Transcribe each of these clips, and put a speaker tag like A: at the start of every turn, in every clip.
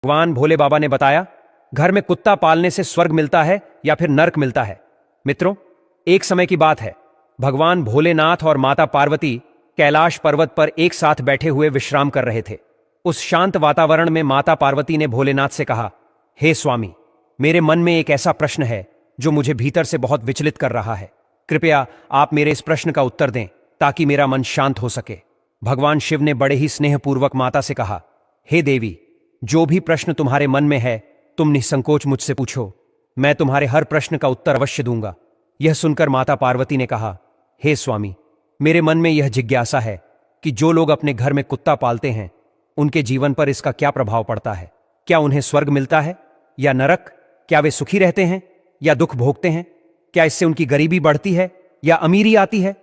A: भगवान भोले बाबा ने बताया, घर में कुत्ता पालने से स्वर्ग मिलता है या फिर नरक मिलता है। मित्रों, एक समय की बात है, भगवान भोलेनाथ और माता पार्वती कैलाश पर्वत पर एक साथ बैठे हुए विश्राम कर रहे थे। उस शांत वातावरण में माता पार्वती ने भोलेनाथ से कहा, हे स्वामी, मेरे मन में एक ऐसा प्रश्न है जो मुझे भीतर से बहुत विचलित कर रहा है। कृपया आप मेरे इस प्रश्न का उत्तर दें ताकि मेरा मन शांत हो सके। भगवान शिव ने बड़े ही स्नेहपूर्वक माता से कहा, हे देवी, जो भी प्रश्न तुम्हारे मन में है तुम निसंकोच मुझसे पूछो, मैं तुम्हारे हर प्रश्न का उत्तर अवश्य दूंगा। यह सुनकर माता पार्वती ने कहा, हे स्वामी, मेरे मन में यह जिज्ञासा है कि जो लोग अपने घर में कुत्ता पालते हैं उनके जीवन पर इसका क्या प्रभाव पड़ता है। क्या उन्हें स्वर्ग मिलता है या नरक? क्या वे सुखी रहते हैं या दुख भोगते हैं? क्या इससे उनकी गरीबी बढ़ती है या अमीरी आती है?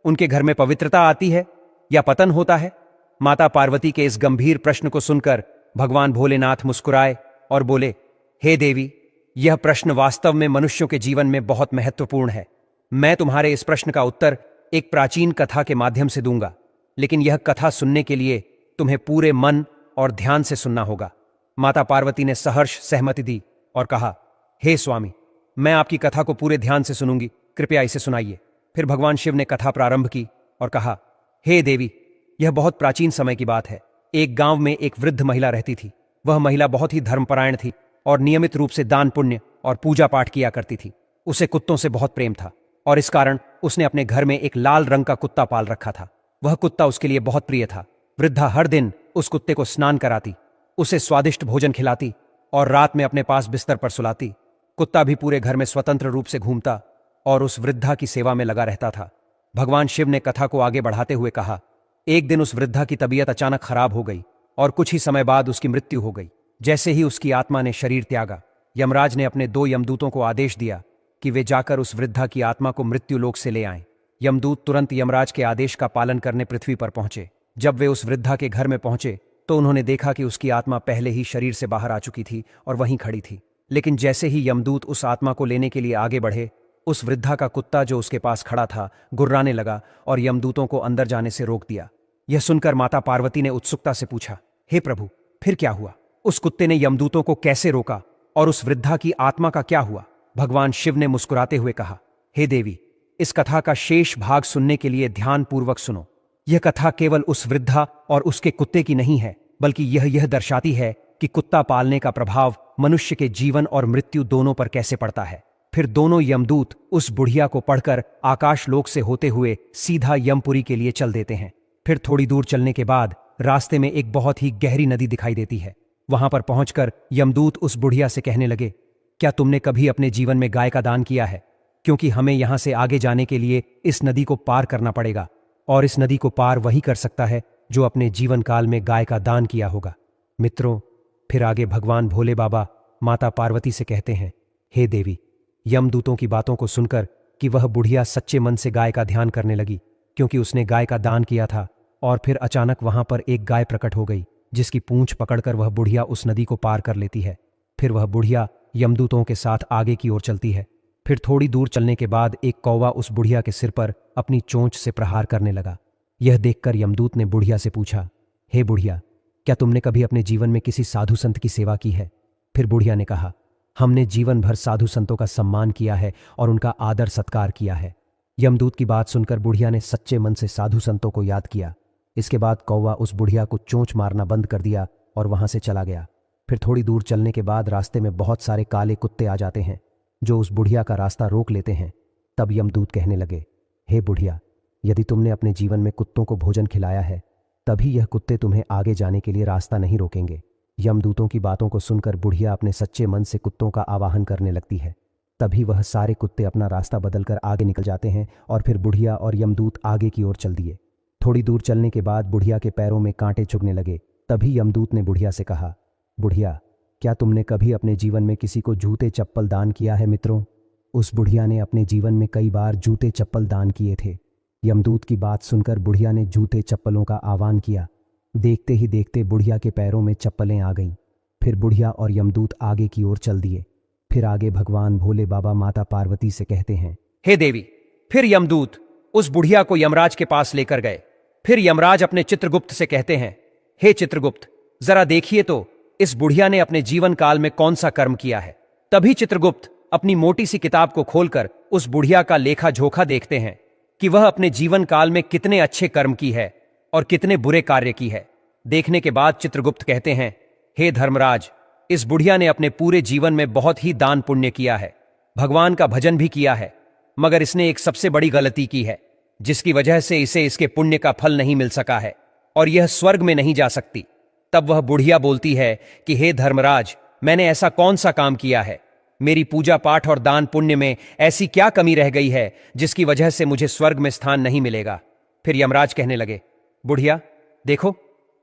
A: उनके घर में पवित्रता आती है या पतन होता है? माता पार्वती के इस गंभीर प्रश्न को सुनकर भगवान भोलेनाथ मुस्कुराए और बोले, हे देवी, यह प्रश्न वास्तव में मनुष्यों के जीवन में बहुत महत्वपूर्ण है। मैं तुम्हारे इस प्रश्न का उत्तर एक प्राचीन कथा के माध्यम से दूंगा, लेकिन यह कथा सुनने के लिए तुम्हें पूरे मन और ध्यान से सुनना होगा। माता पार्वती ने सहर्ष सहमति दी और कहा, हे स्वामी, मैं आपकी कथा को पूरे ध्यान से सुनूंगी, कृपया इसे सुनाइए। फिर भगवान शिव ने कथा प्रारंभ की और कहा, हे देवी, यह बहुत प्राचीन समय की बात है। एक गांव में एक वृद्ध महिला रहती थी। वह महिला बहुत ही धर्मपरायण थी और नियमित रूप से दान पुण्य और पूजा पाठ किया करती थी। उसे कुत्तों से बहुत प्रेम था और इस कारण उसने अपने घर में एक लाल रंग का कुत्ता पाल रखा था। वह कुत्ता उसके लिए बहुत प्रिय था। वृद्धा हर दिन उस कुत्ते को स्नान कराती, उसे स्वादिष्ट भोजन खिलाती और रात में अपने पास बिस्तर पर सुलाती। कुत्ता भी पूरे घर में स्वतंत्र रूप से घूमता और उस वृद्धा की सेवा में लगा रहता था। भगवान शिव ने कथा को आगे बढ़ाते हुए कहा, एक दिन उस वृद्धा की तबीयत अचानक खराब हो गई और कुछ ही समय बाद उसकी मृत्यु हो गई। जैसे ही उसकी आत्मा ने शरीर त्यागा, यमराज ने अपने 2 यमदूतों को आदेश दिया कि वे जाकर उस वृद्धा की आत्मा को मृत्यु लोक से ले आएं। यमदूत तुरंत यमराज के आदेश का पालन करने पृथ्वी पर पहुंचे। जब वे उस वृद्धा के घर में पहुंचे तो उन्होंने देखा कि उसकी आत्मा पहले ही शरीर से बाहर आ चुकी थी और वहीं खड़ी थी। लेकिन जैसे ही यमदूत उस आत्मा को लेने के लिए आगे बढ़े, उस वृद्धा का कुत्ता जो उसके पास खड़ा था गुर्राने लगा और यमदूतों को अंदर जाने से रोक दिया। यह सुनकर माता पार्वती ने उत्सुकता से पूछा, हे प्रभु, फिर क्या हुआ? उस कुत्ते ने यमदूतों को कैसे रोका और उस वृद्धा की आत्मा का क्या हुआ? भगवान शिव ने मुस्कुराते हुए कहा, हे देवी, इस कथा का शेष भाग सुनने के लिए ध्यानपूर्वक सुनो। यह कथा केवल उस वृद्धा और उसके कुत्ते की नहीं है, बल्कि यह दर्शाती है कि कुत्ता पालने का प्रभाव मनुष्य के जीवन और मृत्यु दोनों पर कैसे पड़ता है। फिर दोनों यमदूत उस बुढ़िया को पढ़कर आकाश लोक से होते हुए सीधा यमपुरी के लिए चल देते हैं। फिर थोड़ी दूर चलने के बाद रास्ते में एक बहुत ही गहरी नदी दिखाई देती है। वहां पर पहुंचकर यमदूत उस बुढ़िया से कहने लगे, क्या तुमने कभी अपने जीवन में गाय का दान किया है? क्योंकि हमें यहां से आगे जाने के लिए इस नदी को पार करना पड़ेगा और इस नदी को पार वही कर सकता है जो अपने जीवन काल में गाय का दान किया होगा। मित्रों, फिर आगे भगवान भोले बाबा माता पार्वती से कहते हैं, हे देवी, यमदूतों की बातों को सुनकर कि वह बुढ़िया सच्चे मन से गाय का ध्यान करने लगी, क्योंकि उसने गाय का दान किया था। और फिर अचानक वहां पर एक गाय प्रकट हो गई जिसकी पूंछ पकड़कर वह बुढ़िया उस नदी को पार कर लेती है। फिर वह बुढ़िया यमदूतों के साथ आगे की ओर चलती है। फिर थोड़ी दूर चलने के बाद एक कौवा उस बुढ़िया के सिर पर अपनी चोंच से प्रहार करने लगा। यह देखकर यमदूत ने बुढ़िया से पूछा, हे बुढ़िया, क्या तुमने कभी अपने जीवन में किसी साधु संत की सेवा की है? फिर बुढ़िया ने कहा, हमने जीवन भर साधु संतों का सम्मान किया है और उनका आदर सत्कार किया है। यमदूत की बात सुनकर बुढ़िया ने सच्चे मन से साधु संतों को याद किया। इसके बाद कौवा उस बुढ़िया को चोंच मारना बंद कर दिया और वहां से चला गया। फिर थोड़ी दूर चलने के बाद रास्ते में बहुत सारे काले कुत्ते आ जाते हैं जो उस बुढ़िया का रास्ता रोक लेते हैं। तब यमदूत कहने लगे, हे बुढ़िया, यदि तुमने अपने जीवन में कुत्तों को भोजन खिलाया है तभी यह कुत्ते तुम्हें आगे जाने के लिए रास्ता नहीं रोकेंगे। यमदूतों की बातों को सुनकर बुढ़िया अपने सच्चे मन से कुत्तों का आवाहन करने लगती है। तभी वह सारे कुत्ते अपना रास्ता बदलकर आगे निकल जाते हैं और फिर बुढ़िया और यमदूत आगे की ओर चल दिए। थोड़ी दूर चलने के बाद बुढ़िया के पैरों में कांटे चुभने लगे। तभी यमदूत ने बुढ़िया से कहा, बुढ़िया, क्या तुमने कभी अपने जीवन में किसी को जूते चप्पल दान किया है? मित्रों, उस बुढ़िया ने अपने जीवन में कई बार जूते चप्पल दान किए थे। यमदूत की बात सुनकर बुढ़िया ने जूते चप्पलों का आह्वान किया। देखते ही देखते बुढ़िया के पैरों में चप्पलें आ गईं। फिर बुढ़िया और यमदूत आगे की ओर चल दिए। फिर आगे भगवान भोले बाबा माता पार्वती से कहते हैं, हे देवी, फिर यमदूत उस बुढ़िया को यमराज के पास लेकर गए। फिर यमराज अपने चित्रगुप्त से कहते हैं, हे चित्रगुप्त, जरा देखिए तो इस बुढ़िया ने अपने जीवन काल में कौन सा कर्म किया है। तभी चित्रगुप्त अपनी मोटी सी किताब को खोलकर उस बुढ़िया का लेखा जोखा देखते हैं कि वह अपने जीवन काल में कितने अच्छे कर्म की है और कितने बुरे कार्य की है। देखने के बाद चित्रगुप्त कहते हैं, हे धर्मराज, इस बुढ़िया ने अपने पूरे जीवन में बहुत ही दान पुण्य किया है, भगवान का भजन भी किया है, मगर इसने एक सबसे बड़ी गलती की है जिसकी वजह से इसे इसके पुण्य का फल नहीं मिल सका है और यह स्वर्ग में नहीं जा सकती। तब वह बुढ़िया बोलती है कि हे धर्मराज, मैंने ऐसा कौन सा काम किया है, मेरी पूजा पाठ और दान पुण्य में ऐसी क्या कमी रह गई है जिसकी वजह से मुझे स्वर्ग में स्थान नहीं मिलेगा। फिर यमराज कहने लगे, बुढ़िया देखो,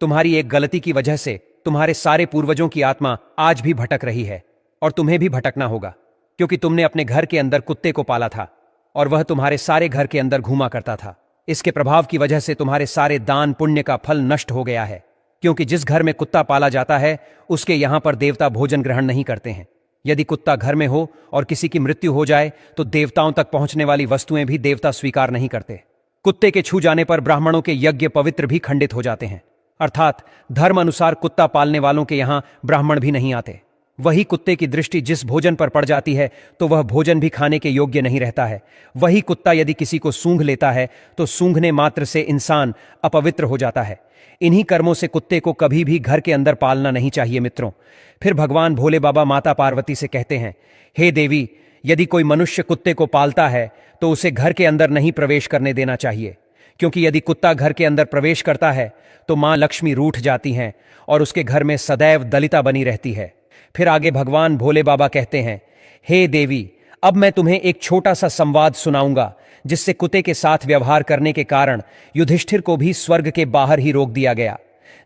A: तुम्हारी एक गलती की वजह से तुम्हारे सारे पूर्वजों की आत्मा आज भी भटक रही है और तुम्हें भी भटकना होगा, क्योंकि तुमने अपने घर के अंदर कुत्ते को पाला था और वह तुम्हारे सारे घर के अंदर घूमा करता था। इसके प्रभाव की वजह से तुम्हारे सारे दान पुण्य का फल नष्ट हो गया है, क्योंकि जिस घर में कुत्ता पाला जाता है उसके यहां पर देवता भोजन ग्रहण नहीं करते हैं। यदि कुत्ता घर में हो और किसी की मृत्यु हो जाए तो देवताओं तक पहुंचने वाली वस्तुएं भी देवता स्वीकार नहीं करते। कुत्ते के छू जाने पर ब्राह्मणों के यज्ञ पवित्र भी खंडित हो जाते हैं, अर्थात धर्म अनुसार कुत्ता पालने वालों के यहां ब्राह्मण भी नहीं आते। वही कुत्ते की दृष्टि जिस भोजन पर पड़ जाती है तो वह भोजन भी खाने के योग्य नहीं रहता है। वही कुत्ता यदि किसी को सूंघ लेता है तो सूंघने मात्र से इंसान अपवित्र हो जाता है। इन्हीं कर्मों से कुत्ते को कभी भी घर के अंदर पालना नहीं चाहिए मित्रों। फिर भगवान भोले बाबा माता पार्वती से कहते हैं, हे देवी, यदि कोई मनुष्य कुत्ते को पालता है तो उसे घर के अंदर नहीं प्रवेश करने देना चाहिए, क्योंकि यदि कुत्ता घर के अंदर प्रवेश करता है तो मां लक्ष्मी रूठ जाती हैं और उसके घर में सदैव दलिता बनी रहती है। फिर आगे भगवान भोले बाबा कहते हैं, हे देवी, अब मैं तुम्हें एक छोटा सा संवाद सुनाऊंगा जिससे कुत्ते के साथ व्यवहार करने के कारण युधिष्ठिर को भी स्वर्ग के बाहर ही रोक दिया गया।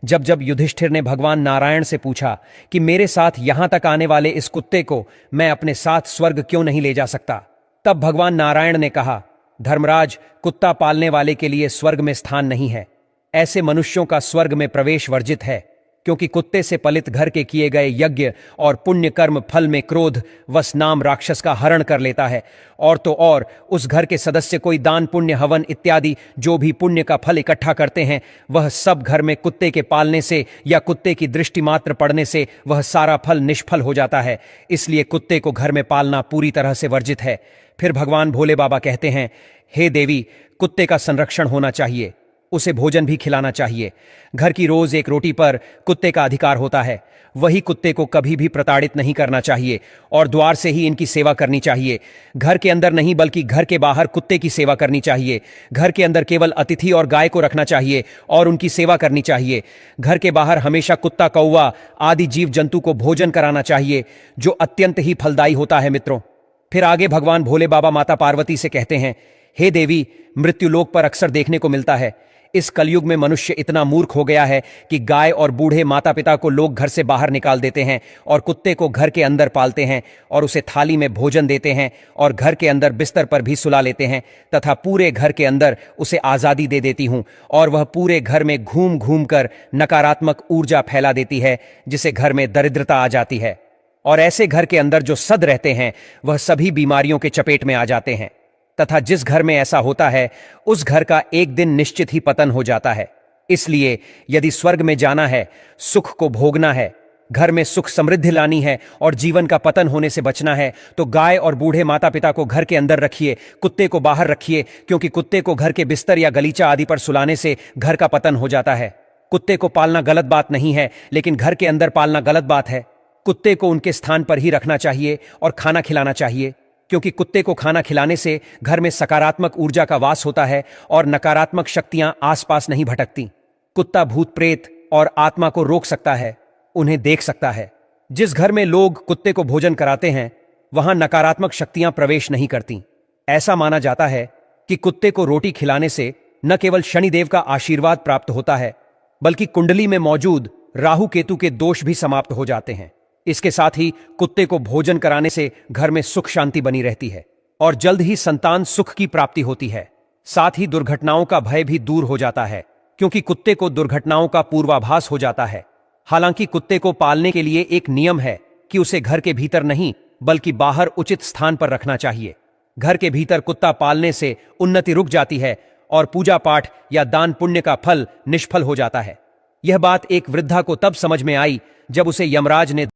A: जब जब युधिष्ठिर ने भगवान नारायण से पूछा कि मेरे साथ यहां तक आने वाले इस कुत्ते को मैं अपने साथ स्वर्ग क्यों नहीं ले जा सकता, तब भगवान नारायण ने कहा, धर्मराज, कुत्ता पालने वाले के लिए स्वर्ग में स्थान नहीं है। ऐसे मनुष्यों का स्वर्ग में प्रवेश वर्जित है, क्योंकि कुत्ते से पलित घर के किए गए यज्ञ और पुण्य कर्म फल में क्रोध वश नाम राक्षस का हरण कर लेता है, और तो और उस घर के सदस्य कोई दान पुण्य हवन इत्यादि जो भी पुण्य का फल इकट्ठा करते हैं वह सब घर में कुत्ते के पालने से या कुत्ते की दृष्टि मात्र पड़ने से वह सारा फल निष्फल हो जाता है। इसलिए कुत्ते को घर में पालना पूरी तरह से वर्जित है। फिर भगवान भोले बाबा कहते हैं, हे देवी, कुत्ते का संरक्षण होना चाहिए, उसे भोजन भी खिलाना चाहिए। घर की रोज एक रोटी पर कुत्ते का अधिकार होता है। वही कुत्ते को कभी भी प्रताड़ित नहीं करना चाहिए और द्वार से ही इनकी सेवा करनी चाहिए। घर के अंदर नहीं बल्कि घर के बाहर कुत्ते की सेवा करनी चाहिए। घर के अंदर केवल अतिथि और गाय को रखना चाहिए और उनकी सेवा करनी चाहिए। घर के बाहर हमेशा कुत्ता, कौवा आदि जीव जंतु को भोजन कराना चाहिए, जो अत्यंत ही फलदायी होता है मित्रों। फिर आगे भगवान भोले बाबा माता पार्वती से कहते हैं, हे देवी, मृत्युलोक पर अक्सर देखने को मिलता है। इस कलयुग में मनुष्य इतना मूर्ख हो गया है कि गाय और बूढ़े माता पिता को लोग घर से बाहर निकाल देते हैं और कुत्ते को घर के अंदर पालते हैं और उसे थाली में भोजन देते हैं और घर के अंदर बिस्तर पर भी सुला लेते हैं तथा पूरे घर के अंदर उसे आज़ादी दे देती हूं और वह पूरे घर में घूम घूम कर नकारात्मक ऊर्जा फैला देती है, जिसे घर में दरिद्रता आ जाती है। और ऐसे घर के अंदर जो सद रहते हैं वह सभी बीमारियों के चपेट में आ जाते हैं तथा जिस घर में ऐसा होता है उस घर का एक दिन निश्चित ही पतन हो जाता है। इसलिए यदि स्वर्ग में जाना है, सुख को भोगना है, घर में सुख समृद्धि लानी है और जीवन का पतन होने से बचना है तो गाय और बूढ़े माता पिता को घर के अंदर रखिए, कुत्ते को बाहर रखिए, क्योंकि कुत्ते को घर के बिस्तर या गलीचा आदि पर सुलाने से घर का पतन हो जाता है। कुत्ते को पालना गलत बात नहीं है, लेकिन घर के अंदर पालना गलत बात है। कुत्ते को उनके स्थान पर ही रखना चाहिए और खाना खिलाना चाहिए, क्योंकि कुत्ते को खाना खिलाने से घर में सकारात्मक ऊर्जा का वास होता है और नकारात्मक शक्तियां आसपास नहीं भटकती। कुत्ता भूत प्रेत और आत्मा को रोक सकता है, उन्हें देख सकता है। जिस घर में लोग कुत्ते को भोजन कराते हैं वहां नकारात्मक शक्तियां प्रवेश नहीं करती। ऐसा माना जाता है कि कुत्ते को रोटी खिलाने से न केवल शनिदेव का आशीर्वाद प्राप्त होता है, बल्कि कुंडली में मौजूद राहु केतु के दोष भी समाप्त हो जाते हैं। इसके साथ ही कुत्ते को भोजन कराने से घर में सुख शांति बनी रहती है और जल्द ही संतान सुख की प्राप्ति होती है। साथ ही दुर्घटनाओं का भय भी दूर हो जाता है, क्योंकि कुत्ते को दुर्घटनाओं का पूर्वाभास हो जाता है। हालांकि कुत्ते को पालने के लिए एक नियम है कि उसे घर के भीतर नहीं बल्कि बाहर उचित स्थान पर रखना चाहिए। घर के भीतर कुत्ता पालने से उन्नति रुक जाती है और पूजा पाठ या दान पुण्य का फल निष्फल हो जाता है। यह बात एक वृद्धा को तब समझ में आई जब उसे यमराज ने